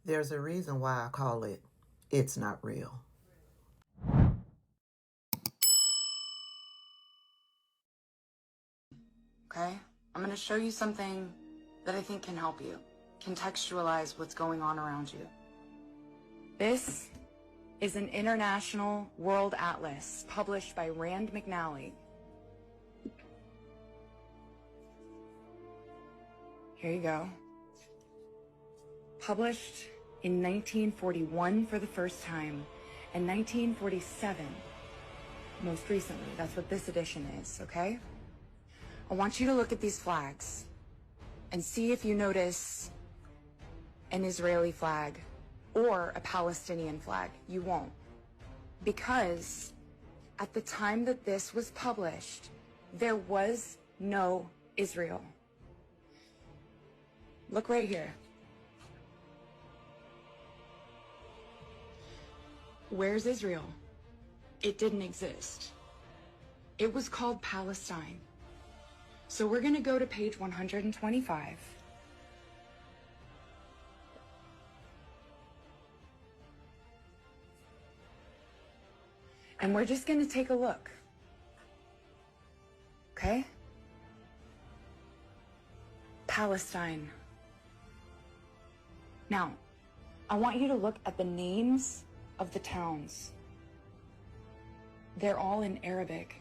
There's a reason why I call it It's Not Real. Okay? I'm going to show you something that I think can help you contextualize what's going on around you. This is an international world atlas published by Rand McNally. Here you go. Published in 1941 for the first time, and 1947 most recently. That's what this edition is, okay? I want you to look at these flags and see if you notice an Israeli flag or a Palestinian flag. You won't. Because at the time that this was published, there was no Israel. Look right here. Where's Israel? It didn't exist. It was called Palestine. So we're going to go to page 125. And we're just going to take a look. Okay? Palestine. Now, I want you to look at the names of the towns. They're all in Arabic.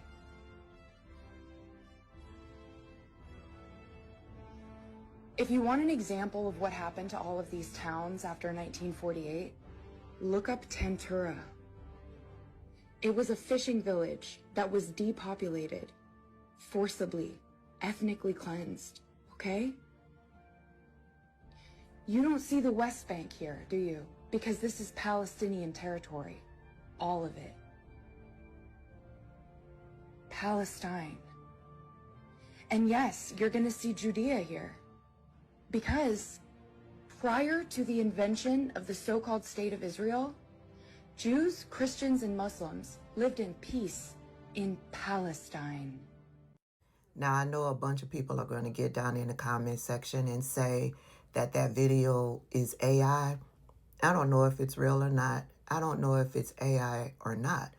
If you want an example of what happened to all of these towns after 1948, look up Tentura. It was a fishing village that was depopulated, forcibly, ethnically cleansed, okay? You don't see the West Bank here, do you? Because this is Palestinian territory, all of it. Palestine. And yes, you're gonna see Judea here. Because prior to the invention of the so-called State of Israel, Jews, Christians, and Muslims lived in peace in Palestine. Now, I know a bunch of people are going to get down in the comment section and say that that video is AI. I don't know if it's real or not. I don't know if it's AI or not.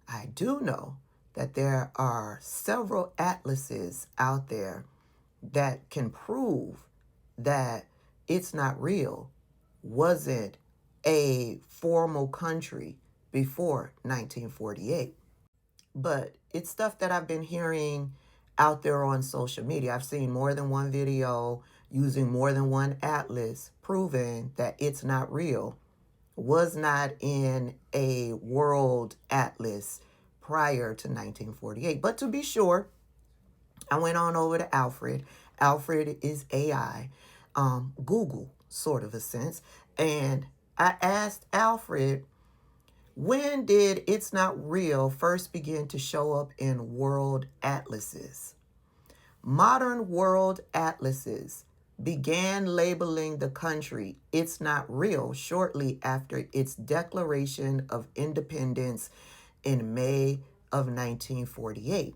I do know that there are several atlases out there that can prove that It's Not Real wasn't a formal country before 1948. But it's stuff that I've been hearing out there on social media. I've seen more than one video using more than one atlas proving that It's Not Real was not in a world atlas prior to 1948. But to be sure, I went on over to Alfred. Alfred is AI, Google, sort of a sense. And I asked Alfred, when did It's Not Real first begin to show up in world atlases? Modern world atlases began labeling the country It's Not Real shortly after its declaration of independence in May of 1948,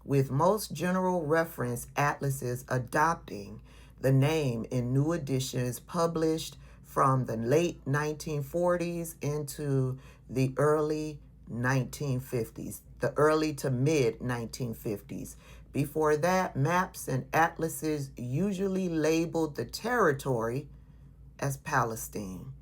with most general reference atlases adopting the name in new editions published from the late 1940s into the early 1950s, the early to mid 1950s. Before that, maps and atlases usually labeled the territory as Palestine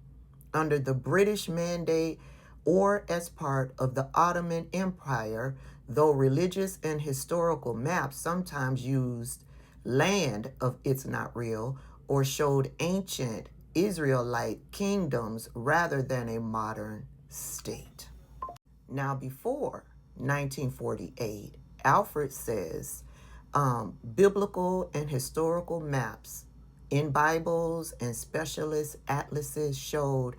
under the British Mandate or as part of the Ottoman Empire, though religious and historical maps sometimes used land of It's Not Real or showed ancient Israelite kingdoms rather than a modern state. Now, before 1948, Alfred says biblical and historical maps in Bibles and specialist atlases showed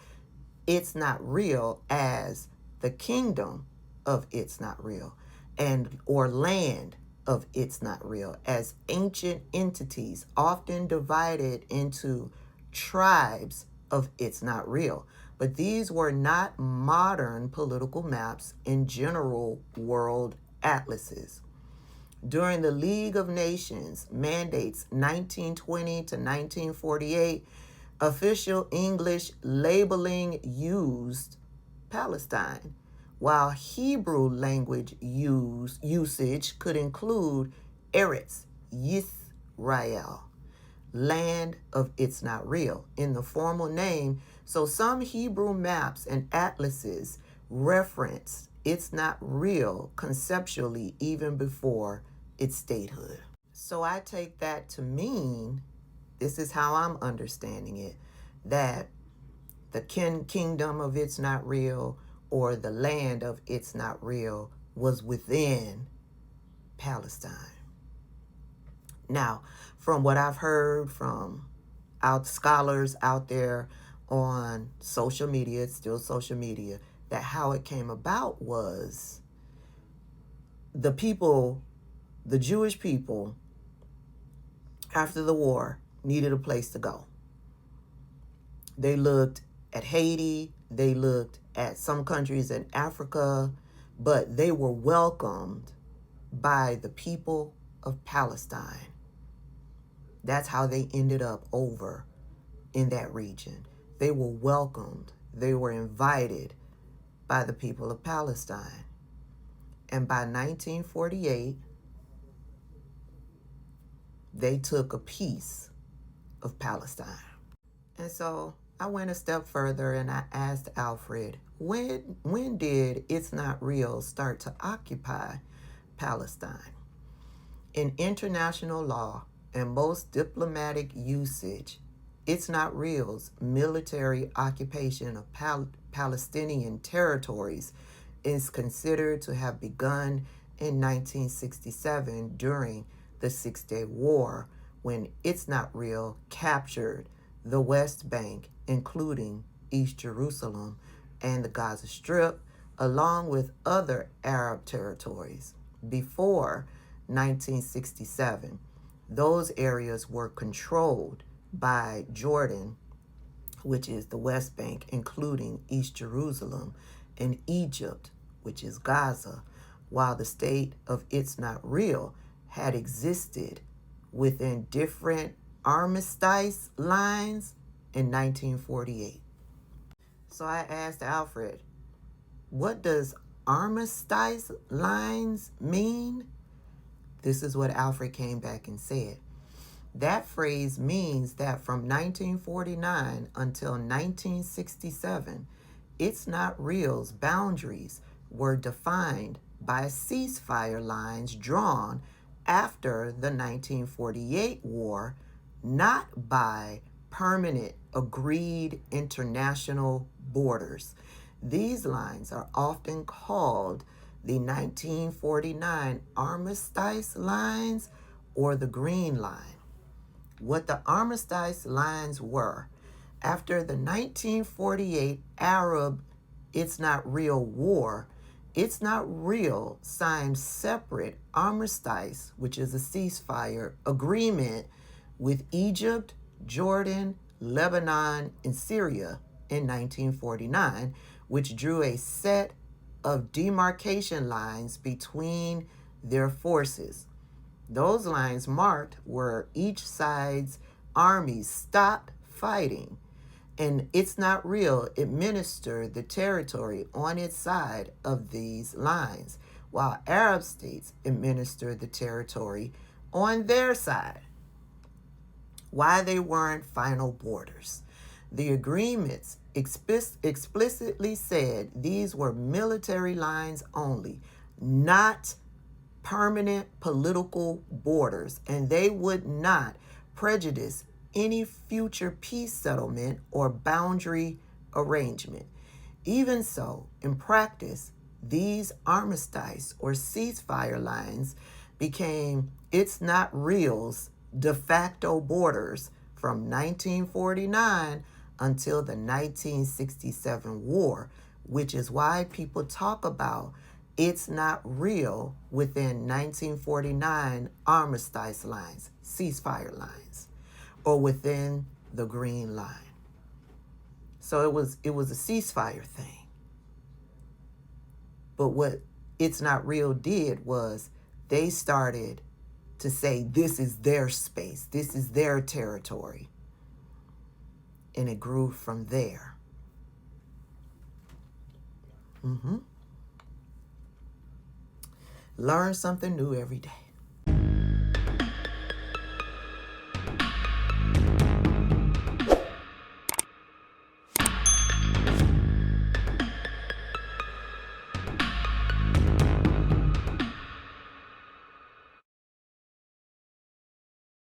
It's Not Real as the kingdom of It's Not Real, and or land of It's Not Real as ancient entities often divided into tribes of It's Not Real. But these were not modern political maps in general world atlases. During the League of Nations mandates 1920 to 1948, Official English labeling used Palestine, while Hebrew language usage could include Eretz Yisrael, land of It's Not Real, in the formal name. So some Hebrew maps and atlases reference It's Not Real conceptually even before its statehood. So I take that to mean, this is how I'm understanding it, that the kingdom of It's Not Real, or the land of It's Not Real, was within Palestine. Now, from what I've heard from scholars out there on social media, it's still social media, that how it came about was the people, the Jewish people, after the war, needed a place to go. They looked at Haiti, they looked at some countries in Africa, but they were welcomed by the people of Palestine. That's how they ended up over in that region. They were welcomed, they were invited by the people of Palestine. And by 1948, they took a piece of Palestine. And so I went a step further and I asked Alfred, when did It's Not Real start to occupy Palestine? In international law and most diplomatic usage, It's Not Real's military occupation of Palestinian territories is considered to have begun in 1967 during the Six-Day War, when It's Not Real captured the West Bank, including East Jerusalem and the Gaza Strip, along with other Arab territories. Before 1967, those areas were controlled by Jordan, which is the West Bank, including East Jerusalem, and Egypt, which is Gaza, while the state of It's Not Real had existed within different armistice lines in 1948. So I asked Alfred, what does armistice lines mean? This is what Alfred came back and said. That phrase means that from 1949 until 1967, It's Not Real's boundaries were defined by ceasefire lines drawn after the 1948 war, not by permanent agreed international borders. These lines are often called the 1949 Armistice lines or the Green Line. What the Armistice lines were: after the 1948 Arab It's Not Real war, It's Not Real signed separate armistice, which is a ceasefire agreement, with Egypt, Jordan, Lebanon, and Syria in 1949, which drew a set of demarcation lines between their forces. Those lines marked where each side's armies stopped fighting, and It's Not Real administered the territory on its side of these lines, while Arab states administered the territory on their side. Why they weren't final borders. The agreements explicitly said these were military lines only, not permanent political borders, and they would not prejudice any future peace settlement or boundary arrangement. Even so, in practice, these armistice or ceasefire lines became It's Not Real's de facto borders from 1949 until the 1967 war, which is why people talk about It's Not Real within 1949 armistice lines, ceasefire lines, or within the Green Line. So it was a ceasefire thing. But what It's Not Real did was they started to say this is their space, this is their territory. and it grew from there. Learn something new every day.